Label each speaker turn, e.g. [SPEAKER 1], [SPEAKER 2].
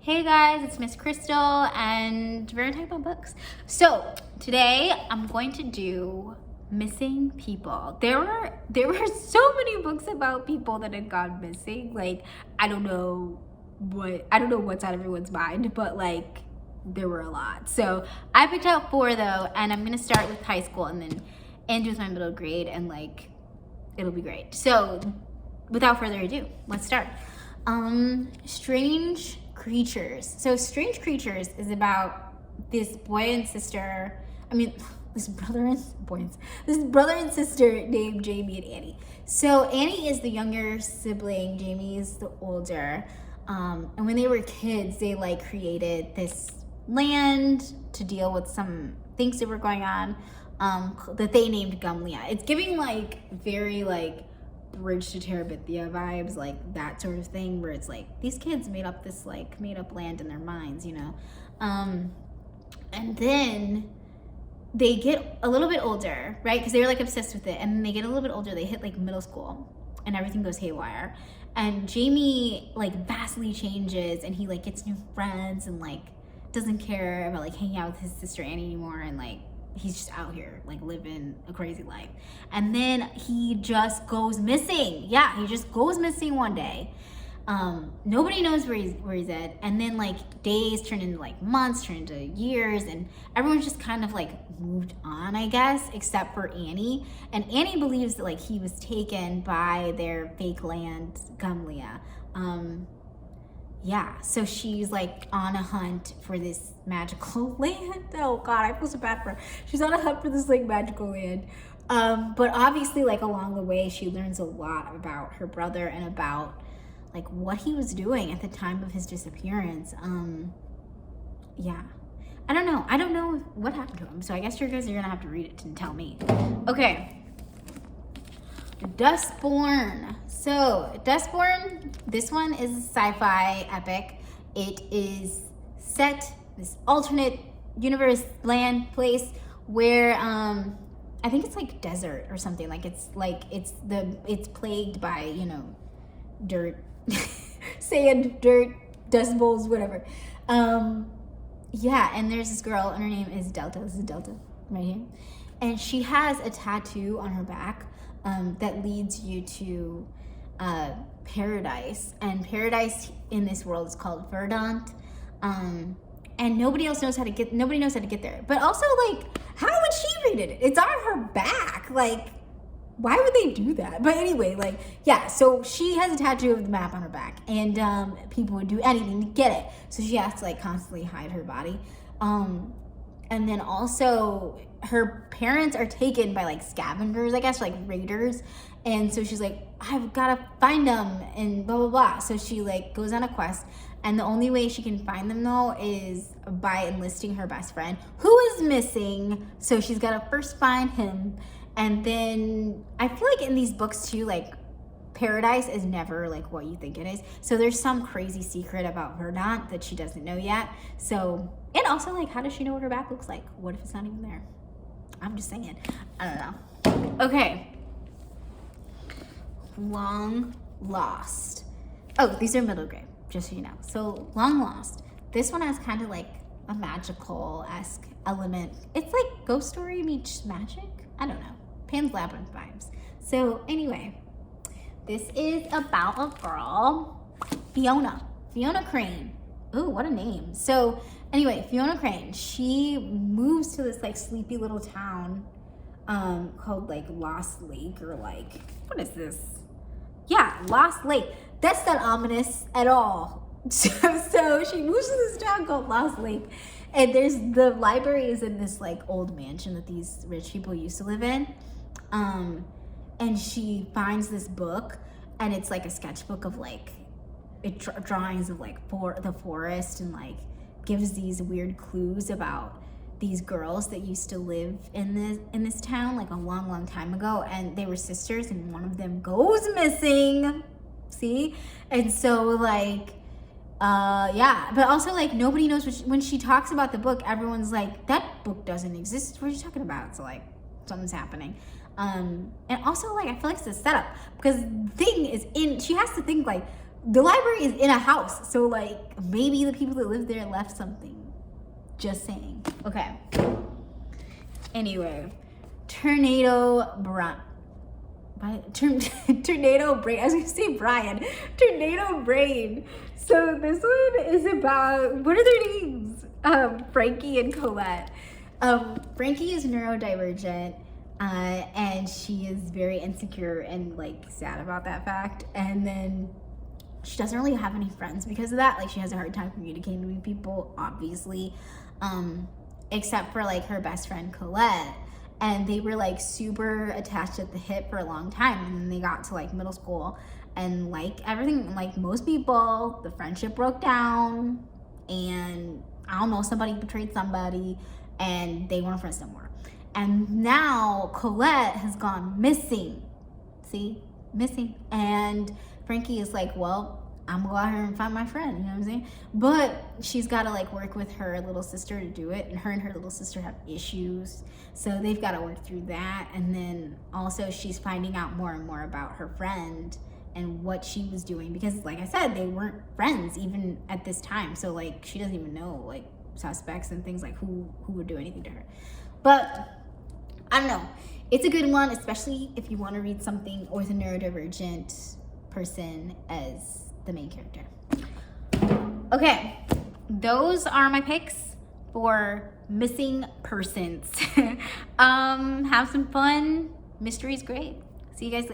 [SPEAKER 1] Hey guys, it's Miss Crystal and we're gonna talk about books. So today I'm going to do missing people. There were so many books about people that had gone missing. Like I don't know what's on everyone's mind, but like there were a lot. So I picked out 4 though, and I'm gonna start with high school and then end with my middle grade, and like it'll be great. So without further ado, let's start. Strange Creatures. So Strange Creatures is about this brother and sister named Jamie and Annie. So Annie is the younger sibling, Jamie is the older. And when they were kids, they like created this land to deal with some things that were going on, that they named Gumlia. It's giving like very like Bridge to Terabithia vibes, like that sort of thing, where it's like these kids made up this like made up land in their minds, you know. And then they get a little bit older, right? Because they were like obsessed with it, and then they get a little bit older, they hit like middle school and everything goes haywire, and Jamie like vastly changes, and he like gets new friends and like doesn't care about like hanging out with his sister Annie anymore, and like he's just out here like living a crazy life. And then he just goes missing. Yeah, he just goes missing one day. Nobody knows where he's at. And then like days turn into like months, turn into years, and everyone's just kind of like moved on, I guess, except for Annie. And Annie believes that like he was taken by their fake land, Gumlia. Yeah, so she's like on a hunt for this magical land. Oh God, I feel so bad for her. She's on a hunt for this like magical land. But obviously like along the way, she learns a lot about her brother and about like what he was doing at the time of his disappearance. Yeah, I don't know what happened to him. So I guess you guys are gonna have to read it and tell me. Okay. Dustborn. So Dustborn, this one is a sci-fi epic. It is set this alternate universe land place where I think it's like desert or something. Like it's plagued by, you know, dirt, sand, dirt, dust bowls, whatever. Yeah, and there's this girl and her name is Delta. This is Delta right here. And she has a tattoo on her back that leads you to paradise, and paradise in this world is called Verdant, and nobody knows how to get there. But also, like, how would she read it? It's on her back. Like, why would they do that? But anyway, like, yeah, so she has a tattoo of the map on her back, and people would do anything to get it, so she has to like constantly hide her body. And then also her parents are taken by like scavengers, I guess, like raiders. And so she's like, I've got to find them and blah, blah, blah. So she like goes on a quest. And the only way she can find them though is by enlisting her best friend, who is missing. So she's got to first find him. And then I feel like in these books too, like paradise is never like what you think it is. So there's some crazy secret about Verdant that she doesn't know yet. So, and also like, how does she know what her back looks like? What if it's not even there? I'm just saying. I don't know. Okay. Long Lost. Oh, these are middle grade, just so you know. So Long Lost. This one has kind of like a magical-esque element. It's like Ghost Story meets magic. I don't know. Pan's Labyrinth vibes. So anyway, this is about a girl, Fiona Crane. Ooh, what a name. So anyway, Fiona Crane, she moves to this like sleepy little town called like Lost Lake, or like, what is this? Yeah, Lost Lake. That's not ominous at all. So she moves to this town called Lost Lake, and the library is in this like old mansion that these rich people used to live in. And she finds this book, and it's like a sketchbook of like drawings of like the forest, and like gives these weird clues about these girls that used to live in this town like a long time ago, and they were sisters, and one of them goes missing. See? And so like yeah, but also like nobody knows when she talks about the book, everyone's like, that book doesn't exist, what are you talking about? So like something's happening. And also like I feel like it's a setup, because the thing is, she has to think like the library is in a house, so like maybe the people that live there left something. Just saying. Okay. Anyway, Tornado Brain. Tornado Brain. I was gonna say Brian. Tornado Brain. So this one is about, what are their names? Frankie and Colette. Frankie is neurodivergent, and she is very insecure and like sad about that fact. And then she doesn't really have any friends because of that. Like, she has a hard time communicating with people, obviously, except for like her best friend Colette. And they were like super attached at the hip for a long time. And then they got to like middle school, and like everything, like most people, the friendship broke down, and I don't know, somebody betrayed somebody, and they weren't friends no more. And now Colette has gone missing. See? Missing. And Frankie is like, well, I'm gonna go out here and find my friend, you know what I'm saying? But she's gotta like work with her little sister to do it, and her little sister have issues, so they've got to work through that. And then also she's finding out more and more about her friend and what she was doing, because like I said, they weren't friends even at this time, so like she doesn't even know like suspects and things, like who would do anything to her. But I don't know, it's a good one, especially if you want to read something with a neurodivergent person as the main character. Okay, those are my picks for missing persons. Have some fun. Mystery's great. See you guys later.